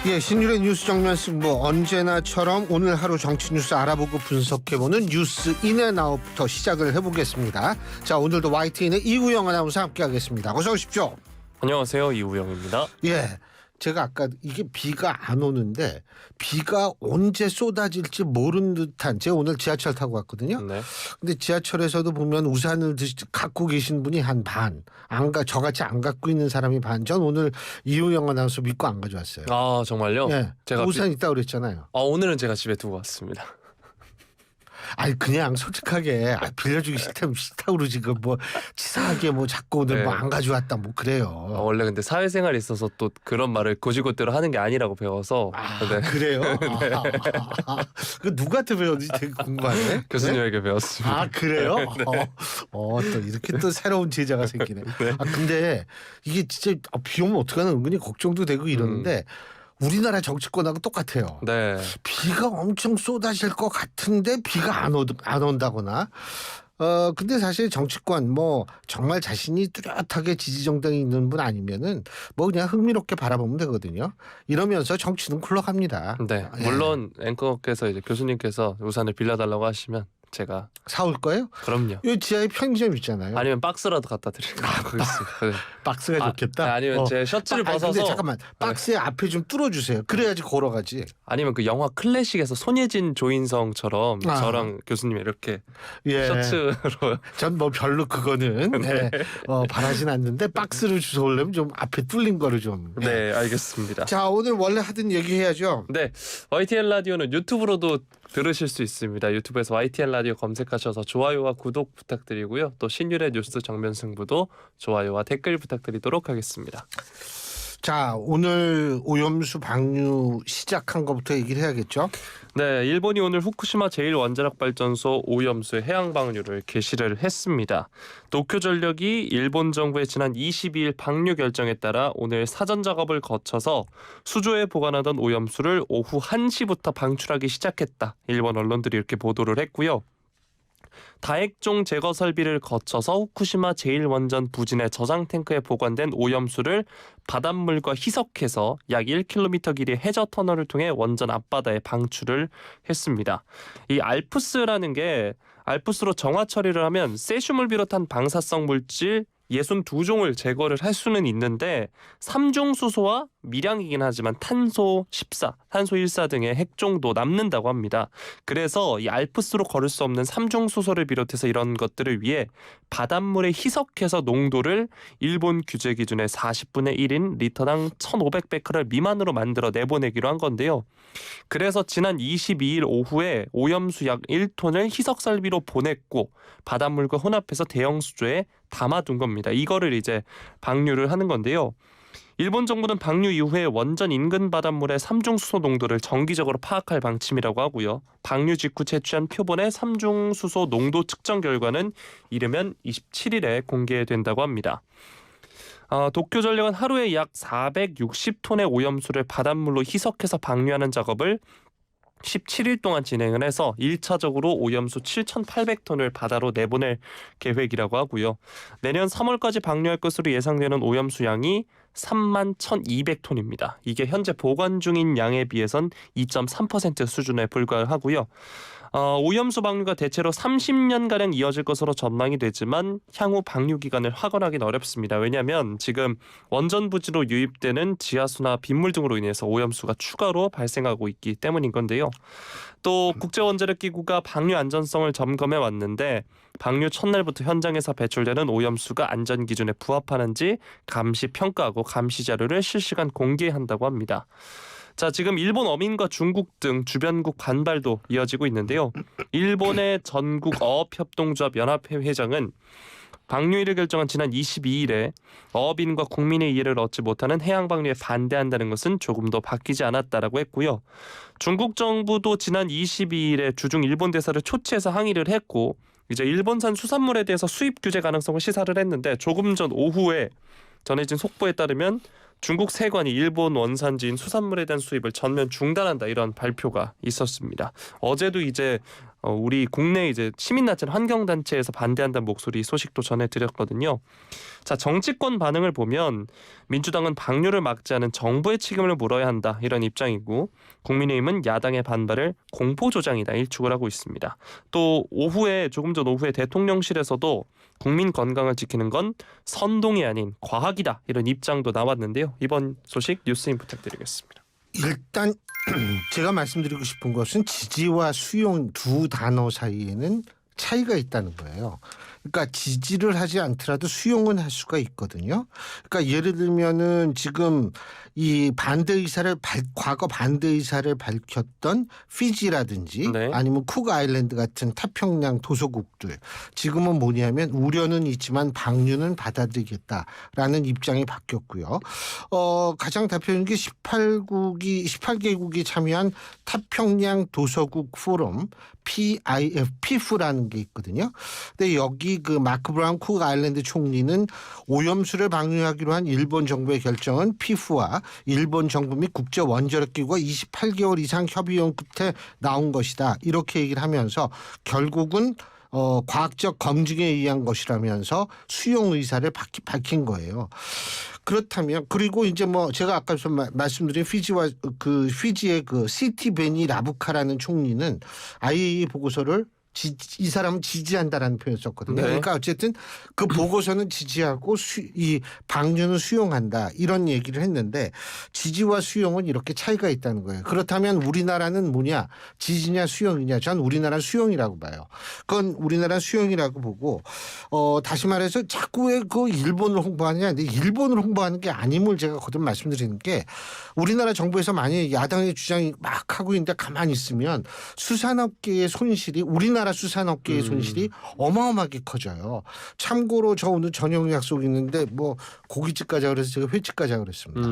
예, 신율의 뉴스 정면 승부 언제나처럼 오늘 하루 정치 뉴스 알아보고 분석해보는 뉴스 인앤아웃부터 시작을 해보겠습니다. 자, 오늘도 YTN의 이우영 아나운서 함께하겠습니다. 어서 오십시오. 안녕하세요, 이우영입니다. 예, 제가 아까 이게 비가 안 오는데 비가 언제 쏟아질지 모르는 듯한, 제가 오늘 지하철 타고 갔거든요. 네. 근데 지하철에서도 보면 우산을 갖고 계신 분이 한 반, 저같이 안 갖고 있는 사람이 반. 전 오늘 이우영 아나운서 믿고 안 가져왔어요. 아, 정말요? 예, 제가 우산 있다고 그랬잖아요. 오늘은 제가 집에 두고 왔습니다. 아니 그냥 솔직하게 빌려주기 싫다면 싫다고 그러지, 뭐 치사하게 뭐 자꾸 오늘 네. 뭐 안 가져왔다 뭐 그래요. 원래 근데 사회생활에 있어서 또 그런 말을 곧이곧대로 하는 게 아니라고 배워서. 네. 그래요? 그 누구한테 배웠는지 되게 궁금하네. 교수님에게 배웠습니다. 아 그래요? 또 이렇게 또 새로운 제자가 생기네. 근데 이게 진짜 비 오면 어떡하나 은근히 걱정도 되고 이러는데 우리나라 정치권하고 똑같아요. 네. 비가 엄청 쏟아질 것 같은데 비가 안 온다거나. 근데 사실 정치권 뭐 정말 자신이 뚜렷하게 지지 정당이 있는 분 아니면은 뭐 그냥 흥미롭게 바라보면 되거든요. 이러면서 정치는 굴러갑니다. 네. 예. 물론 앵커께서 이제 교수님께서 우산을 빌려달라고 하시면 제가 사올 거예요? 그럼요. 여기 지하에 편의점 있잖아요. 아니면 박스라도 갖다 드릴게요. 네. 박스가 좋겠다. 아니면 제 셔츠를 벗어서. 근데 잠깐만, 박스의 앞에 좀 뚫어주세요. 그래야지 걸어가지. 아니면 그 영화 클래식에서 손예진 조인성처럼 저랑 교수님 이렇게 예. 셔츠로. 전 뭐 별로 그거는 네. 바라진 않는데 박스를 주워오려면 좀 앞에 뚫린 거를 좀. 네, 알겠습니다. 자, 오늘 원래 하던 얘기 해야죠. 네, YTN 라디오는 유튜브로도 들으실 수 있습니다. 유튜브에서 YTN 라디오 검색하셔서 좋아요와 구독 부탁드리고요. 또 신율의 뉴스 정면 승부도 좋아요와 댓글 부탁드리도록 하겠습니다. 자, 오늘 오염수 방류 시작한 것부터 얘기를 해야겠죠. 네, 일본이 오늘 후쿠시마 제1원자력발전소 오염수의 해양 방류를 개시를 했습니다. 도쿄전력이 일본 정부의 지난 22일 방류 결정에 따라 오늘 사전 작업을 거쳐서 수조에 보관하던 오염수를 오후 1시부터 방출하기 시작했다. 일본 언론들이 이렇게 보도를 했고요. 다액종 제거 설비를 거쳐서 후쿠시마 제1원전 부진의 저장 탱크에 보관된 오염수를 바닷물과 희석해서 약 1km 길이의 해저 터널을 통해 원전 앞바다에 방출을 했습니다. 이 알프스라는 게 알프스로 정화 처리를 하면 세슘을 비롯한 방사성 물질 62종을 제거를 할 수는 있는데 삼중수소와 미량이긴 하지만 탄소 14, 탄소 14 등의 핵종도 남는다고 합니다. 그래서 이 알프스로 걸을 수 없는 삼중수소를 비롯해서 이런 것들을 위해 바닷물에 희석해서 농도를 일본 규제 기준의 40분의 1인 리터당 1,500베크럴 미만으로 만들어 내보내기로 한 건데요. 그래서 지난 22일 오후에 오염수 약 1톤을 희석설비로 보냈고 바닷물과 혼합해서 대형 수조에 담아둔 겁니다. 이거를 이제 방류를 하는 건데요. 일본 정부는 방류 이후에 원전 인근 바닷물의 삼중수소 농도를 정기적으로 파악할 방침이라고 하고요. 방류 직후 채취한 표본의 삼중수소 농도 측정 결과는 이르면 27일에 공개된다고 합니다. 도쿄전력은 하루에 약 460톤의 오염수를 바닷물로 희석해서 방류하는 작업을 17일 동안 진행을 해서 1차적으로 오염수 7,800톤을 바다로 내보낼 계획이라고 하고요. 내년 3월까지 방류할 것으로 예상되는 오염수 양이 31,200톤입니다. 이게 현재 보관 중인 양에 비해선 2.3% 수준에 불과하고요. 오염수 방류가 대체로 30년가량 이어질 것으로 전망이 되지만 향후 방류 기간을 확언하기는 어렵습니다. 왜냐하면 지금 원전 부지로 유입되는 지하수나 빗물 등으로 인해서 오염수가 추가로 발생하고 있기 때문인 건데요. 또 국제원자력기구가 방류 안전성을 점검해 왔는데 방류 첫날부터 현장에서 배출되는 오염수가 안전기준에 부합하는지 감시 평가하고 감시 자료를 실시간 공개한다고 합니다. 자, 지금 일본 어민과 중국 등 주변국 반발도 이어지고 있는데요. 일본의 전국 어업협동조합 연합회 회장은 방류일을 결정한 지난 22일에 어업인과 국민의 이해를 얻지 못하는 해양 방류에 반대한다는 것은 조금도 바뀌지 않았다라고 했고요. 중국 정부도 지난 22일에 주중 일본 대사를 초치해서 항의를 했고 이제 일본산 수산물에 대해서 수입 규제 가능성을 시사를 했는데 조금 전 오후에 전해진 속보에 따르면 중국 세관이 일본 원산지인 수산물에 대한 수입을 전면 중단한다 이런 발표가 있었습니다. 어제도 이제 우리 국내 이제 시민단체 환경단체에서 반대한다는 목소리 소식도 전해드렸거든요. 자, 정치권 반응을 보면 민주당은 방류를 막지 않은 정부의 책임을 물어야 한다 이런 입장이고, 국민의힘은 야당의 반발을 공포조장이다 일축을 하고 있습니다. 또 조금 전 오후에 대통령실에서도 국민 건강을 지키는 건 선동이 아닌 과학이다 이런 입장도 나왔는데요. 이번 소식 뉴스인 부탁드리겠습니다. 일단 제가 말씀드리고 싶은 것은 지지와 수용 두 단어 사이에는 차이가 있다는 거예요. 그러니까 지지를 하지 않더라도 수용은 할 수가 있거든요. 그러니까 예를 들면은 지금 이 과거 반대 의사를 밝혔던 피지라든지 네. 아니면 쿡 아일랜드 같은 태평양 도서국들, 지금은 뭐냐면 우려는 있지만 방류는 받아들이겠다라는 입장이 바뀌었고요. 가장 대표적인 게 18개국이 참여한 태평양 도서국 포럼 PIF라는 게 있거든요. 근데 여기 그 마크 브라운 쿡 아일랜드 총리는 오염수를 방류하기로 한 일본 정부의 결정은 피프와 일본 정부 및 국제 원자력 기구가 28개월 이상 협의원 끝에 나온 것이다. 이렇게 얘기를 하면서 결국은 과학적 검증에 의한 것이라면서 수용 의사를 밝힌 거예요. 그렇다면 그리고 이제 뭐 제가 아까 말씀드린 피지의 그 시티 베니 라부카라는 총리는 IAEA 보고서를 이 사람은 지지한다라는 표현을 썼거든요. 네. 그러니까 어쨌든 그 보고서는 지지하고 이 방류는 수용한다 이런 얘기를 했는데, 지지와 수용은 이렇게 차이가 있다는 거예요. 그렇다면 우리나라는 뭐냐, 지지냐 수용이냐? 전 우리나라 수용이라고 봐요. 그건 우리나라 수용이라고 보고, 다시 말해서 자꾸 왜 그 일본을 홍보하느냐? 근데 일본을 홍보하는 게 아님을 제가 거듭 말씀드리는 게, 우리나라 정부에서 만약에 야당의 주장이 막 하고 있는데 가만히 있으면 수산업계의 손실이 우리나라 수산업계의 손실이 어마어마하게 커져요. 참고로 저 오늘 저녁 약속 있는데 뭐 고깃집 가자 그래서 제가 횟집 가자 그랬습니다.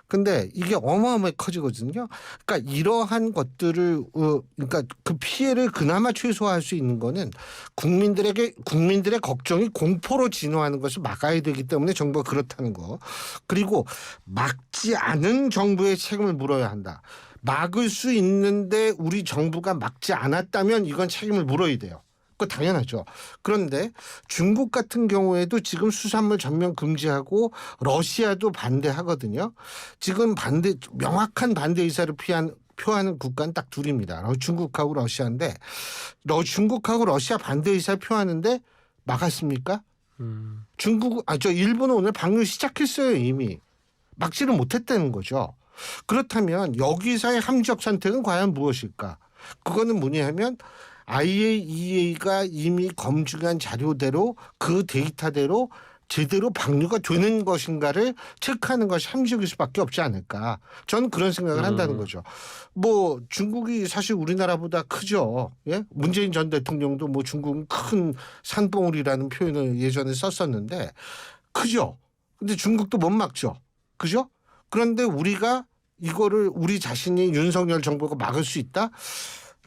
근데 이게 어마어마하게 커지거든요. 그러니까 이러한 것들을 그러니까 그 피해를 그나마 최소화할 수 있는 거는 국민들의 걱정이 공포로 진화하는 것을 막아야 되기 때문에 정부가 그렇다는 거. 그리고 막지 않은 정부의 책임을 물어야 한다. 막을 수 있는데 우리 정부가 막지 않았다면 이건 책임을 물어야 돼요. 그거 당연하죠. 그런데 중국 같은 경우에도 지금 수산물 전면 금지하고 러시아도 반대하거든요. 지금 명확한 반대 의사를 표하는 국가는 딱 둘입니다. 중국하고 러시아인데 중국하고 러시아 반대 의사를 표하는데 막았습니까? 일본은 오늘 방류 시작했어요. 이미. 막지를 못했다는 거죠. 그렇다면 여기서의 함적 선택은 과연 무엇일까? 그거는 뭐냐 하면 IAEA가 이미 검증한 자료대로 그 데이터대로 제대로 방류가 되는 것인가를 체크하는 것이 함적일 수밖에 없지 않을까. 저는 그런 생각을 한다는 거죠. 뭐 중국이 사실 우리나라보다 크죠. 예? 문재인 전 대통령도 뭐 중국은 큰 산봉우리라는 표현을 예전에 썼었는데 크죠. 근데 중국도 못 막죠. 그죠? 그런데 우리가 이거를 우리 자신이 윤석열 정부가 막을 수 있다?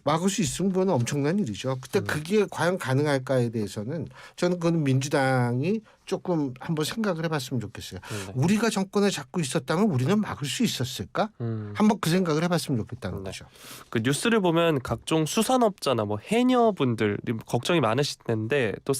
막을 수 있으면 그건 엄청난 일이죠. 근데 그게 과연 가능할까에 대해서는 저는 그건 민주당이 조금 한번 생각을 해봤으면 좋겠어요. 우리가 정권을 잡고 있었다면 우리는 막을 수 있었을까? 한번 그 생각을 해봤으면 좋겠다는 거죠. 그 뉴스를 보면 각종 수산업자나 뭐 해녀분들 걱정이 많으실 텐데 또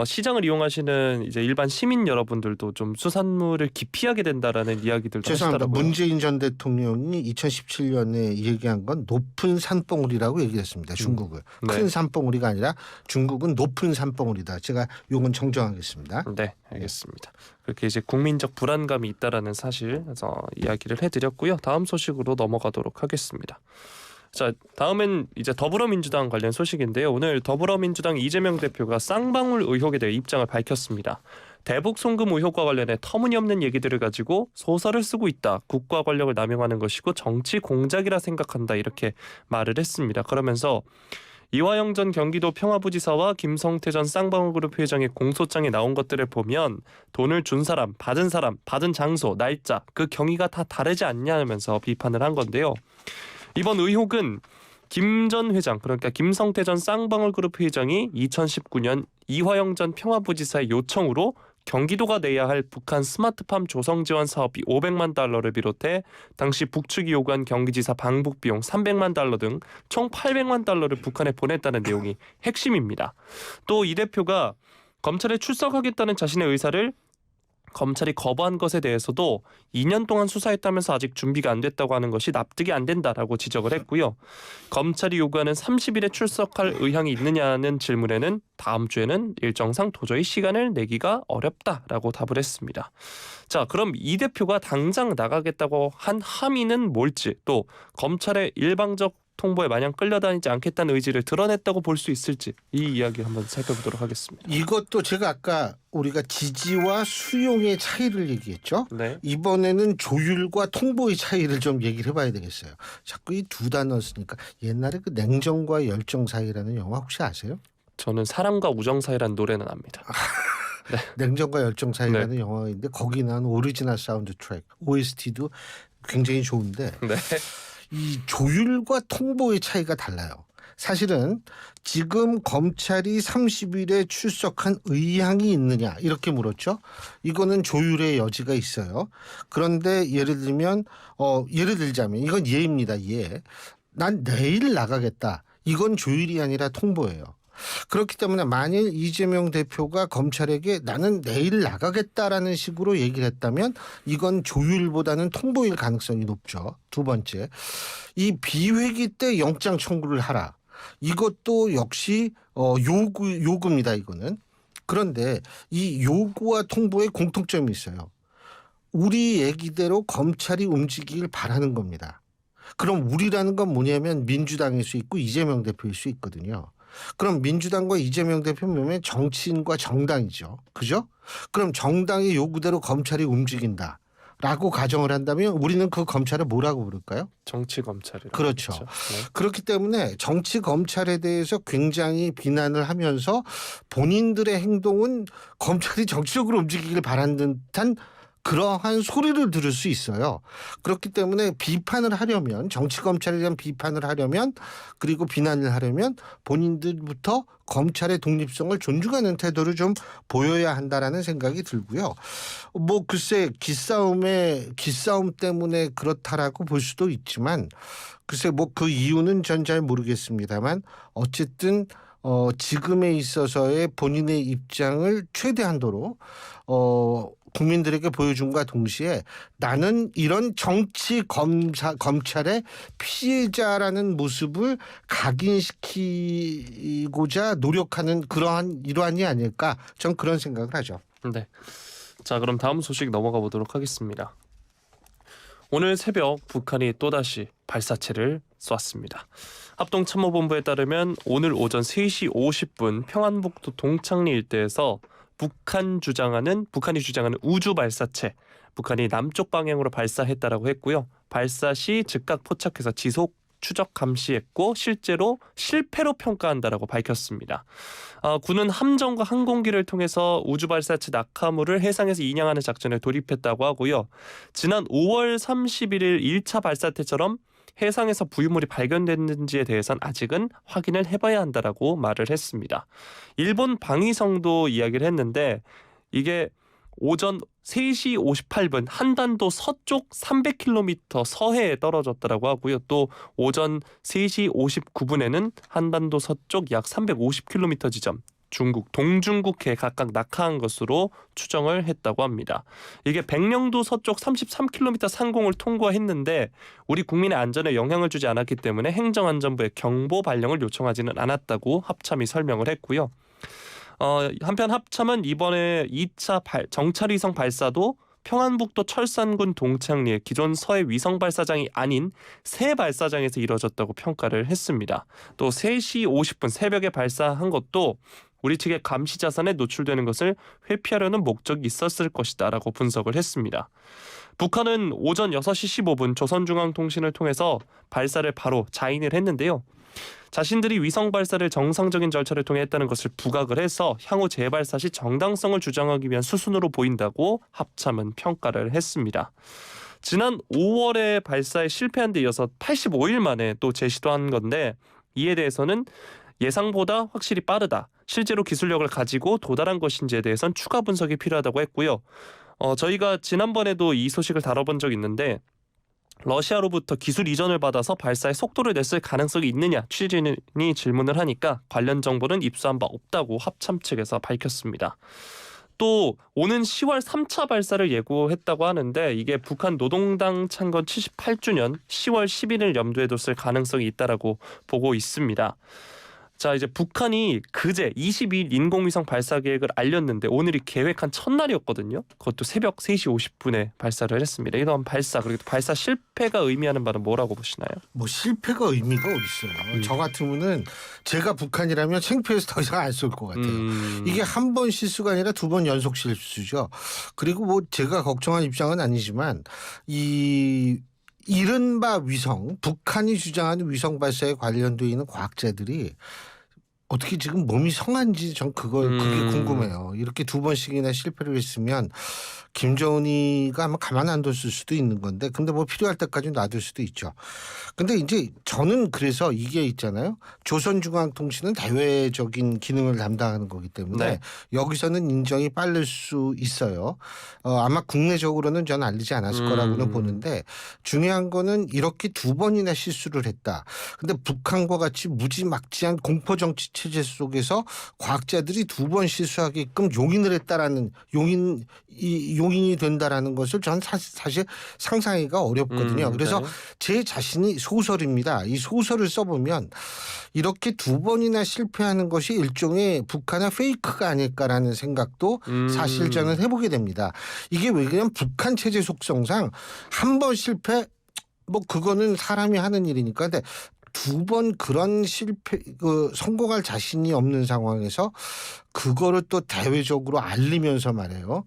시장을 이용하시는 이제 일반 시민 여러분들도 좀 수산물을 기피하게 된다라는 이야기들도 죄송합니다. 하시더라고요. 문재인 전 대통령이 2017년에 얘기한 건 높은 산봉우리라고 얘기했습니다. 중국을. 네. 큰 산봉우리가 아니라 중국은 높은 산봉우리다. 제가 요건 정정하겠습니다. 네, 알겠습니다. 그렇게 이제 국민적 불안감이 있다라는 사실에서 이야기를 해드렸고요. 다음 소식으로 넘어가도록 하겠습니다. 자, 다음엔 이제 더불어민주당 관련 소식인데요. 오늘 더불어민주당 이재명 대표가 쌍방울 의혹에 대해 입장을 밝혔습니다. 대북 송금 의혹과 관련해 터무니없는 얘기들을 가지고 소설을 쓰고 있다. 국가 권력을 남용하는 것이고 정치 공작이라 생각한다. 이렇게 말을 했습니다. 그러면서 이화영 전 경기도 평화부지사와 김성태 전 쌍방울그룹 회장의 공소장에 나온 것들을 보면 돈을 준 사람, 받은 장소, 날짜, 그 경위가 다 다르지 않냐면서 비판을 한 건데요. 이번 의혹은 김 전 회장, 그러니까 김성태 전 쌍방울그룹 회장이 2019년 이화영 전 평화부지사의 요청으로 경기도가 내야 할 북한 스마트팜 조성 지원 사업비 500만 달러를 비롯해 당시 북측이 요구한 경기지사 방북 비용 300만 달러 등 총 800만 달러를 북한에 보냈다는 내용이 핵심입니다. 또 이 대표가 검찰에 출석하겠다는 자신의 의사를 검찰이 거부한 것에 대해서도 2년 동안 수사했다면서 아직 준비가 안 됐다고 하는 것이 납득이 안 된다라고 지적을 했고요. 검찰이 요구하는 30일에 출석할 의향이 있느냐는 질문에는 다음 주에는 일정상 도저히 시간을 내기가 어렵다라고 답을 했습니다. 자, 그럼 이 대표가 당장 나가겠다고 한 함의는 뭘지, 또 검찰의 일방적 통보에 마냥 끌려다니지 않겠다는 의지를 드러냈다고 볼 수 있을지, 이 이야기 한번 살펴보도록 하겠습니다. 이것도 제가 아까 우리가 지지와 수용의 차이를 얘기했죠. 네. 이번에는 조율과 통보의 차이를 좀 얘기를 해봐야 되겠어요. 자꾸 이 두 단어 쓰니까 옛날에 그 냉정과 열정 사이라는 영화 혹시 아세요? 저는 사랑과 우정 사이라는 노래는 압니다. 냉정과 열정 사이라는 영화인데 거기 나온 오리지널 사운드 트랙 OST도 굉장히 좋은데 네. 이 조율과 통보의 차이가 달라요. 사실은 지금 검찰이 30일에 출석한 의향이 있느냐 이렇게 물었죠. 이거는 조율의 여지가 있어요. 그런데 예를 들자면 이건 예입니다. 예. 난 내일 나가겠다. 이건 조율이 아니라 통보예요. 그렇기 때문에 만일 이재명 대표가 검찰에게 나는 내일 나가겠다라는 식으로 얘기를 했다면 이건 조율보다는 통보일 가능성이 높죠. 두 번째, 이 비회기 때 영장 청구를 하라. 이것도 역시 요구입니다. 이거는. 그런데 이 요구와 통보에 공통점이 있어요. 우리 얘기대로 검찰이 움직이길 바라는 겁니다. 그럼 우리라는 건 뭐냐면 민주당일 수 있고 이재명 대표일 수 있거든요. 그럼 민주당과 이재명 대표면 정치인과 정당이죠. 그죠? 그럼 정당의 요구대로 검찰이 움직인다라고 가정을 한다면 우리는 그 검찰을 뭐라고 부를까요? 정치 검찰이라고. 그렇죠. 네. 그렇기 때문에 정치 검찰에 대해서 굉장히 비난을 하면서 본인들의 행동은 검찰이 정치적으로 움직이길 바라는 듯한 그러한 소리를 들을 수 있어요. 그렇기 때문에 비판을 하려면 정치 검찰에 대한 비판을 하려면 그리고 비난을 하려면 본인들부터 검찰의 독립성을 존중하는 태도를 좀 보여야 한다라는 생각이 들고요. 뭐 글쎄 기싸움 때문에 그렇다라고 볼 수도 있지만 글쎄 뭐 그 이유는 전 잘 모르겠습니다만 어쨌든 지금에 있어서의 본인의 입장을 최대한도로 국민들에게 보여준과 동시에 나는 이런 정치 검찰의 피해자라는 모습을 각인시키고자 노력하는 그러한 일환이 아닐까 전 그런 생각을 하죠. 네. 자, 그럼 다음 소식 넘어가 보도록 하겠습니다. 오늘 새벽 북한이 또다시 발사체를 쐈습니다. 합동참모본부에 따르면 오늘 오전 3시 50분 평안북도 동창리 일대에서 북한이 주장하는 우주 발사체, 북한이 남쪽 방향으로 발사했다라고 했고요. 발사 시 즉각 포착해서 지속 추적 감시했고 실제로 실패로 평가한다라고 밝혔습니다. 군은 함정과 항공기를 통해서 우주 발사체 낙하물을 해상에서 인양하는 작전에 돌입했다고 하고요. 지난 5월 31일 1차 발사체처럼 해상에서 부유물이 발견됐는지에 대해서는 아직은 확인을 해봐야 한다라고 말을 했습니다. 일본 방위성도 이야기를 했는데 이게 오전 3시 58분 한반도 서쪽 300km 서해에 떨어졌다라고 하고요. 또 오전 3시 59분에는 한반도 서쪽 약 350km 지점 중국 동중국해에 각각 낙하한 것으로 추정을 했다고 합니다. 이게 백령도 서쪽 33km 상공을 통과했는데 우리 국민의 안전에 영향을 주지 않았기 때문에 행정안전부에 경보 발령을 요청하지는 않았다고 합참이 설명을 했고요. 한편 합참은 이번에 2차 정찰위성 발사도 평안북도 철산군 동창리의 기존 서해 위성 발사장이 아닌 새 발사장에서 이뤄졌다고 평가를 했습니다. 또 3시 50분 새벽에 발사한 것도 우리 측의 감시 자산에 노출되는 것을 회피하려는 목적이 있었을 것이다라고 분석을 했습니다. 북한은 오전 6시 15분 조선중앙통신을 통해서 발사를 바로 자인을 했는데요. 자신들이 위성 발사를 정상적인 절차를 통해 했다는 것을 부각을 해서 향후 재발사 시 정당성을 주장하기 위한 수순으로 보인다고 합참은 평가를 했습니다. 지난 5월에 발사에 실패한 데 이어서 85일 만에 또 재시도한 건데 이에 대해서는 예상보다 확실히 빠르다. 실제로 기술력을 가지고 도달한 것인지에 대해선 추가 분석이 필요하다고 했고요. 저희가 지난번에도 이 소식을 다뤄본 적이 있는데 러시아로부터 기술 이전을 받아서 발사에 속도를 냈을 가능성이 있느냐 취재진이 질문을 하니까 관련 정보는 입수한 바 없다고 합참 측에서 밝혔습니다. 또 오는 10월 3차 발사를 예고했다고 하는데 이게 북한 노동당 창건 78주년 10월 10일을 염두에 뒀을 가능성이 있다라고 보고 있습니다. 자, 이제 북한이 그제 22일 인공위성 발사 계획을 알렸는데 오늘이 계획한 첫날이었거든요. 그것도 새벽 3시 50분에 발사를 했습니다. 이런 발사, 그리고 발사 실패가 의미하는 바는 뭐라고 보시나요? 뭐 실패가 의미가 어디 있어요. 저 같으면은 제가 북한이라면 창피해서 더 이상 안 쏠 것 같아요. 이게 한 번 실수가 아니라 2번 연속 실수죠. 그리고 뭐 제가 걱정한 입장은 아니지만 이 이른바 위성, 북한이 주장하는 위성 발사에 관련되어 있는 과학자들이 어떻게 지금 몸이 성한지 전 그게 궁금해요. 이렇게 2번씩이나 실패를 했으면 김정은이가 아마 가만 안 뒀을 수도 있는 건데, 근데 뭐 필요할 때까지 놔둘 수도 있죠. 근데 이제 저는 그래서 이게 있잖아요. 조선중앙통신은 대외적인 기능을 담당하는 거기 때문에 네. 여기서는 인정이 빠를 수 있어요. 아마 국내적으로는 저는 알리지 않았을 거라고는 보는데, 중요한 거는 이렇게 2번이나 실수를 했다. 근데 북한과 같이 무지막지한 공포정치 체제 속에서 과학자들이 2번 실수하게끔 용인을 했다라는 용인이 된다라는 것을 저는 사실 상상하기가 어렵거든요. 그래서 네. 제 자신이 소설입니다. 이 소설을 써보면 이렇게 2번이나 실패하는 것이 일종의 북한의 페이크가 아닐까라는 생각도 사실 저는 해보게 됩니다. 이게 왜 그러냐면 북한 체제 속성상 한 번 실패 뭐 그거는 사람이 하는 일이니까. 근데 2번 그런 실패 성공할 자신이 없는 상황에서 그거를 또 대외적으로 알리면서 말해요.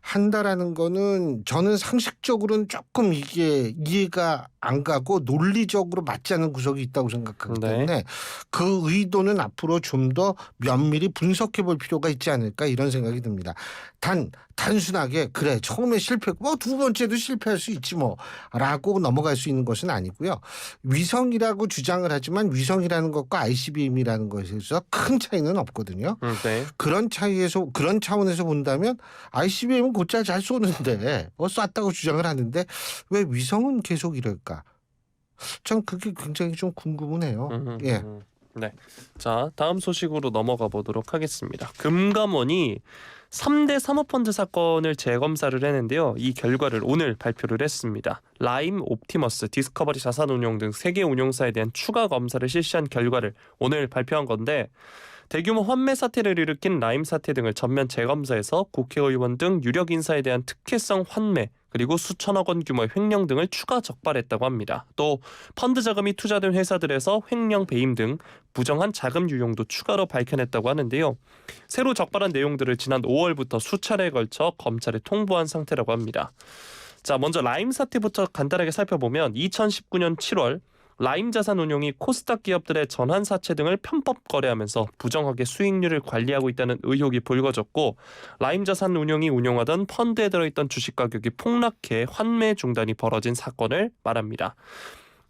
한다라는 거는 저는 상식적으로는 조금 이게 이해가 안 가고 논리적으로 맞지 않는 구석이 있다고 생각하기 때문에 그 의도는 앞으로 좀 더 면밀히 분석해 볼 필요가 있지 않을까 이런 생각이 듭니다. 단순하게 그래 처음에 실패고 뭐 2번째도 실패할 수 있지 뭐 라고 넘어갈 수 있는 것은 아니고요. 위성이라고 주장을 하지만 위성이라는 것과 ICBM이라는 것에서 큰 차이는 없거든요. 네. 그런 차원에서 본다면 ICBM은 곧잘 잘 쏘는데 쐈다고 주장을 하는데 왜 위성은 계속 이럴까? 전 그게 굉장히 좀 궁금은 해요. 예. 네. 자, 다음 소식으로 넘어가 보도록 하겠습니다. 금감원이 3대 사모펀드 사건을 재검사를 했는데요. 이 결과를 오늘 발표를 했습니다. 라임, 옵티머스, 디스커버리 자산운용 등 3개 운용사에 대한 추가 검사를 실시한 결과를 오늘 발표한 건데, 대규모 환매 사태를 일으킨 라임 사태 등을 전면 재검사해서 국회의원 등 유력 인사에 대한 특혜성 환매 그리고 수천억 원 규모의 횡령 등을 추가 적발했다고 합니다. 또 펀드 자금이 투자된 회사들에서 횡령 배임 등 부정한 자금 유용도 추가로 밝혀냈다고 하는데요. 새로 적발한 내용들을 지난 5월부터 수차례에 걸쳐 검찰에 통보한 상태라고 합니다. 자, 먼저 라임 사태부터 간단하게 살펴보면 2019년 7월 라임 자산운용이 코스닥 기업들의 전환사채 등을 편법 거래하면서 부정하게 수익률을 관리하고 있다는 의혹이 불거졌고, 라임 자산운용이 운용하던 펀드에 들어있던 주식 가격이 폭락해 환매 중단이 벌어진 사건을 말합니다.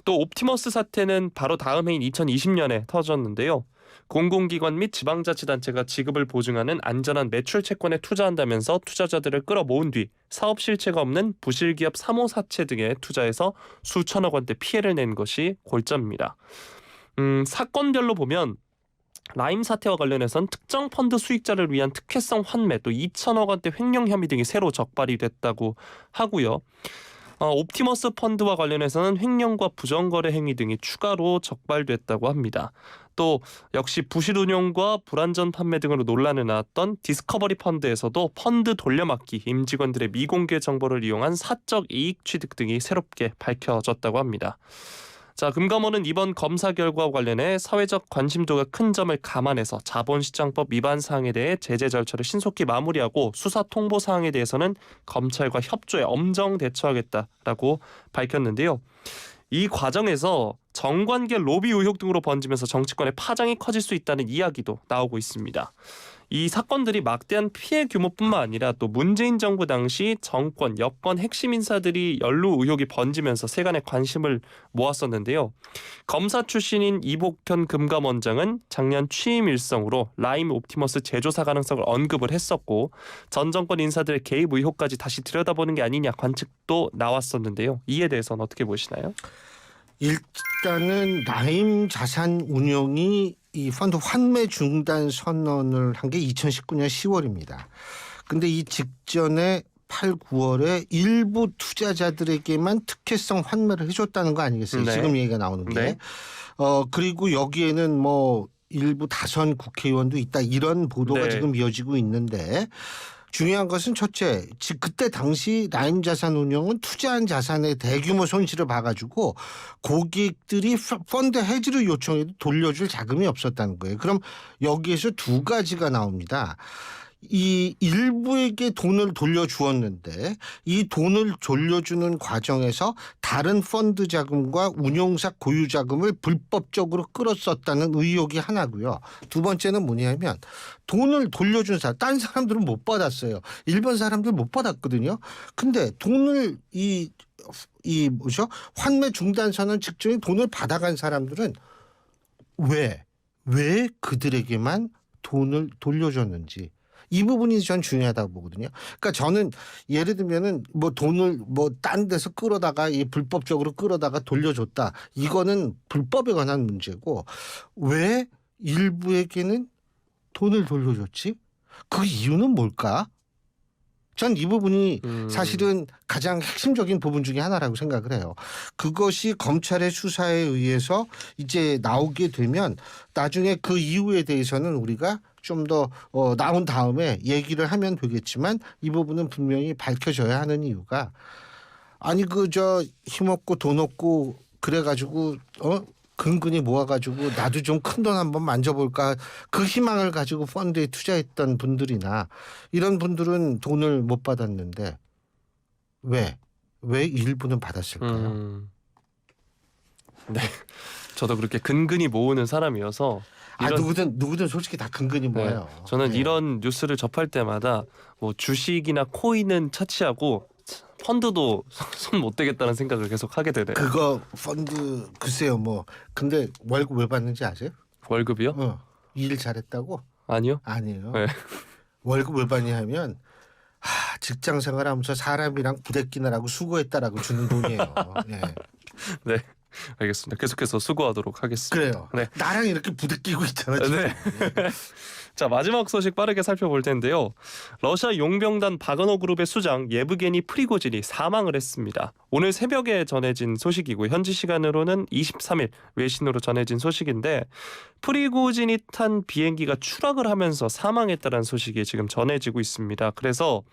또 옵티머스 사태는 바로 다음 해인 2020년에 터졌는데요. 공공기관 및 지방자치단체가 지급을 보증하는 안전한 매출 채권에 투자한다면서 투자자들을 끌어모은 뒤 사업 실체가 없는 부실기업 3호 사채 등에 투자해서 수천억 원대 피해를 낸 것이 골자입니다. 사건별로 보면 라임 사태와 관련해선 특정 펀드 수익자를 위한 특혜성 환매, 또 2천억 원대 횡령 혐의 등이 새로 적발이 됐다고 하고요. 옵티머스 펀드와 관련해서는 횡령과 부정거래 행위 등이 추가로 적발됐다고 합니다. 또 역시 부실 운용과 불안전 판매 등으로 논란을 낳았던 디스커버리 펀드에서도 펀드 돌려막기, 임직원들의 미공개 정보를 이용한 사적 이익 취득 등이 새롭게 밝혀졌다고 합니다. 자, 금감원은 이번 검사 결과와 관련해 사회적 관심도가 큰 점을 감안해서 자본시장법 위반 사항에 대해 제재 절차를 신속히 마무리하고 수사 통보 사항에 대해서는 검찰과 협조해 엄정 대처하겠다라고 밝혔는데요. 이 과정에서 정관계 로비 의혹 등으로 번지면서 정치권의 파장이 커질 수 있다는 이야기도 나오고 있습니다. 이 사건들이 막대한 피해 규모뿐만 아니라 또 문재인 정부 당시 정권, 여권 핵심 인사들이 연루 의혹이 번지면서 세간의 관심을 모았었는데요. 검사 출신인 이복현 금감원장은 작년 취임 일성으로 라임 옵티머스 제조사 가능성을 언급을 했었고 전 정권 인사들의 개입 의혹까지 다시 들여다보는 게 아니냐 관측도 나왔었는데요. 이에 대해서는 어떻게 보시나요? 일단은 라임 자산운용이 이 펀드 환매 중단 선언을 한 게 2019년 10월입니다. 근데 이 직전에 8, 9월에 일부 투자자들에게만 특혜성 환매를 해줬다는 거 아니겠어요? 네. 지금 얘기가 나오는 게. 네. 그리고 여기에는 뭐 일부 다선 국회의원도 있다 이런 보도가 네. 지금 이어지고 있는데 중요한 것은 첫째, 그때 당시 라임 자산운용은 투자한 자산의 대규모 손실을 봐가지고 고객들이 펀드 해지를 요청해도 돌려줄 자금이 없었다는 거예요. 그럼 여기에서 두 가지가 나옵니다. 이 일부에게 돈을 돌려주었는데 이 돈을 돌려주는 과정에서 다른 펀드 자금과 운용사 고유 자금을 불법적으로 끌었었다는 의혹이 하나고요. 두 번째는 뭐냐면 돈을 돌려준 사람, 딴 사람들은 못 받았어요. 일본 사람들 못 받았거든요. 근데 돈을 이 뭐죠? 환매 중단 선언 직전에 돈을 받아간 사람들은 왜 그들에게만 돈을 돌려줬는지 이 부분이 전 중요하다고 보거든요. 그러니까 저는 예를 들면은 뭐 돈을 뭐 딴 데서 끌어다가 이 불법적으로 끌어다가 돌려줬다. 이거는 불법에 관한 문제고 왜 일부에게는 돈을 돌려줬지? 그 이유는 뭘까? 전 이 부분이 사실은 가장 핵심적인 부분 중에 하나라고 생각을 해요. 그것이 검찰의 수사에 의해서 이제 나오게 되면 나중에 그 이유에 대해서는 우리가 좀 더 나온 다음에 얘기를 하면 되겠지만 이 부분은 분명히 밝혀져야 하는 이유가 아니 힘없고 돈 없고 그래가지고 근근히 모아가지고 나도 좀 큰 돈 한번 만져볼까 그 희망을 가지고 펀드에 투자했던 분들이나 이런 분들은 돈을 못 받았는데 왜 일부는 받았을까요? 네, 저도 그렇게 근근히 모으는 사람이어서 누구든 솔직히 다 근근히 모아요. 네, 저는 네. 이런 뉴스를 접할 때마다 뭐 주식이나 코인은 차치하고 펀드도 손 못 대겠다는 생각을 계속 하게 되네요. 그거 펀드 글쎄요 뭐 근데 월급 왜 받는지 아세요? 월급이요? 일 잘했다고? 아니요. 아니에요. 네. 월급 왜 받냐 하면 직장 생활하면서 사람이랑 부대끼느라고 수고했다라고 주는 돈이에요. 네. 네, 알겠습니다. 계속해서 수고하도록 하겠습니다. 그래요. 네. 나랑 이렇게 부대끼고 있잖아. 지금. 네. 자, 마지막 소식 빠르게 살펴볼 텐데요. 러시아 용병단 바그너 그룹의 수장 예브게니 프리고진이 사망을 했습니다. 오늘 새벽에 전해진 소식이고 현지 시간으로는 23일 외신으로 전해진 소식인데 프리고진이 탄 비행기가 추락을 하면서 사망했다는 소식이 지금 전해지고 있습니다. 그래서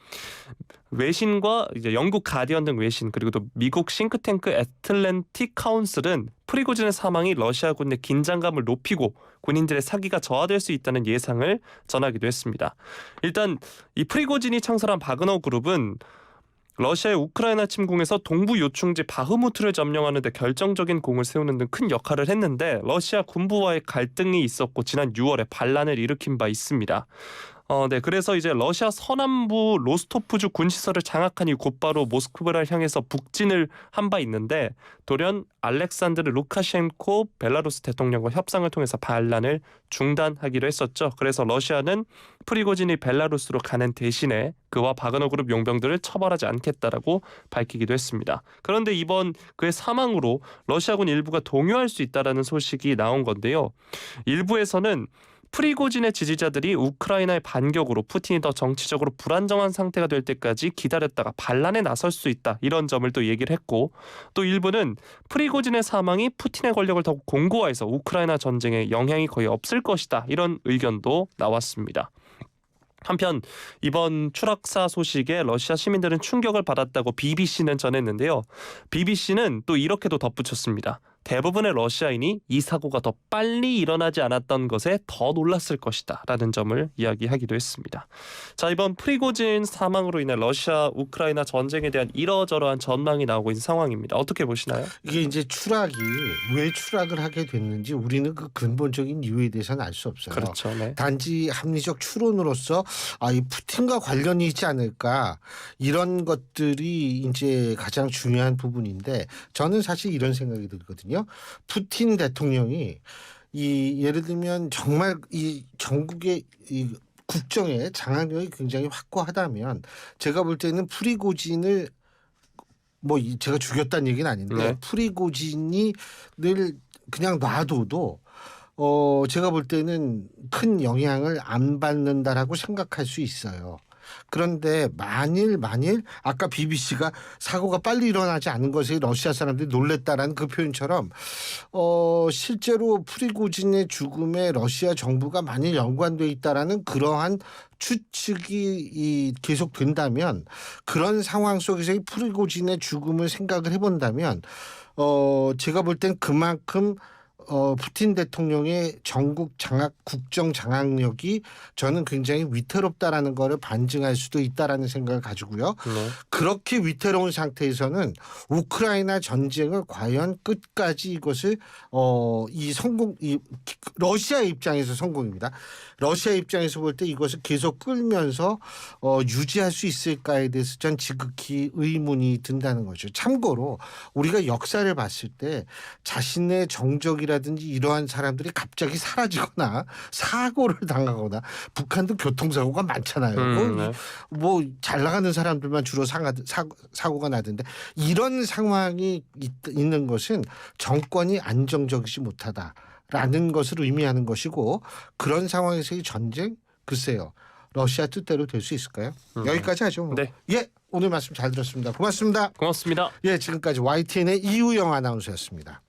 외신과 이제 영국 가디언 등 외신 그리고 또 미국 싱크탱크 애틀랜틱 카운슬은 프리고진의 사망이 러시아군의 긴장감을 높이고 군인들의 사기가 저하될 수 있다는 예상을 전하기도 했습니다. 일단 이 프리고진이 창설한 바그너 그룹은 러시아의 우크라이나 침공에서 동부 요충지 바흐무트를 점령하는 데 결정적인 공을 세우는 등 큰 역할을 했는데 러시아 군부와의 갈등이 있었고 지난 6월에 반란을 일으킨 바 있습니다. 네, 그래서 이제 러시아 서남부 로스토프주 군시설을 장악한 이후 곧바로 모스크바를 향해서 북진을 한 바 있는데 돌연 알렉산드르 루카셴코 벨라루스 대통령과 협상을 통해서 반란을 중단하기로 했었죠. 그래서 러시아는 프리고진이 벨라루스로 가는 대신에 그와 바그너 그룹 용병들을 처벌하지 않겠다라고 밝히기도 했습니다. 그런데 이번 그의 사망으로 러시아군 일부가 동요할 수 있다라는 소식이 나온 건데요. 일부에서는 프리고진의 지지자들이 우크라이나의 반격으로 푸틴이 더 정치적으로 불안정한 상태가 될 때까지 기다렸다가 반란에 나설 수 있다. 이런 점을 또 얘기를 했고 또 일부는 프리고진의 사망이 푸틴의 권력을 더욱 공고화해서 우크라이나 전쟁에 영향이 거의 없을 것이다. 이런 의견도 나왔습니다. 한편 이번 추락사 소식에 러시아 시민들은 충격을 받았다고 BBC는 전했는데요. BBC는 또 이렇게도 덧붙였습니다. 대부분의 러시아인이 이 사고가 더 빨리 일어나지 않았던 것에 더 놀랐을 것이다 라는 점을 이야기하기도 했습니다. 자, 이번 프리고진 사망으로 인해 러시아 우크라이나 전쟁에 대한 이러저러한 전망이 나오고 있는 상황입니다. 어떻게 보시나요? 이게 이제 추락이 왜 추락을 하게 됐는지 우리는 그 근본적인 이유에 대해서는 알 수 없어요. 그렇죠. 네. 단지 합리적 추론으로서 이 푸틴과 관련이 있지 않을까 이런 것들이 이제 가장 중요한 부분인데 저는 사실 이런 생각이 들거든요. 푸틴 대통령이 예를 들면 정말 이 전국의 이 국정의 장악력이 굉장히 확고하다면 제가 볼 때는 프리고진을 제가 죽였다는 얘기는 아닌데 네. 프리고진이 늘 그냥 놔둬도 제가 볼 때는 큰 영향을 안 받는다라고 생각할 수 있어요. 그런데 만일 아까 BBC가 사고가 빨리 일어나지 않은 것에 러시아 사람들이 놀랬다라는 그 표현처럼 실제로 프리고진의 죽음에 러시아 정부가 만일 연관돼 있다라는 그러한 추측이 계속된다면 그런 상황 속에서 이 프리고진의 죽음을 생각을 해본다면 제가 볼 땐 그만큼 푸틴 대통령의 전국 장악 국정 장악력이 저는 굉장히 위태롭다라는 거를 반증할 수도 있다라는 생각을 가지고요. 네. 그렇게 위태로운 상태에서는 우크라이나 전쟁을 과연 끝까지 이것을 러시아 입장에서 성공입니다. 러시아 입장에서 볼 때 이것을 계속 끌면서 유지할 수 있을까에 대해서 전 지극히 의문이 든다는 거죠. 참고로 우리가 역사를 봤을 때 자신의 정적이라든지 이러한 사람들이 갑자기 사라지거나 사고를 당하거나 북한도 교통사고가 많잖아요. 네. 잘 나가는 사람들만 주로 사고가 나던데 이런 상황이 있는 것은 정권이 안정적이지 못하다라는 것을 의미하는 것이고 그런 상황에서의 전쟁 글쎄요. 러시아 뜻대로 될 수 있을까요? 여기까지 하죠. 뭐. 네. 예, 오늘 말씀 잘 들었습니다. 고맙습니다. 고맙습니다. 예, 지금까지 YTN의 이우영 아나운서였습니다.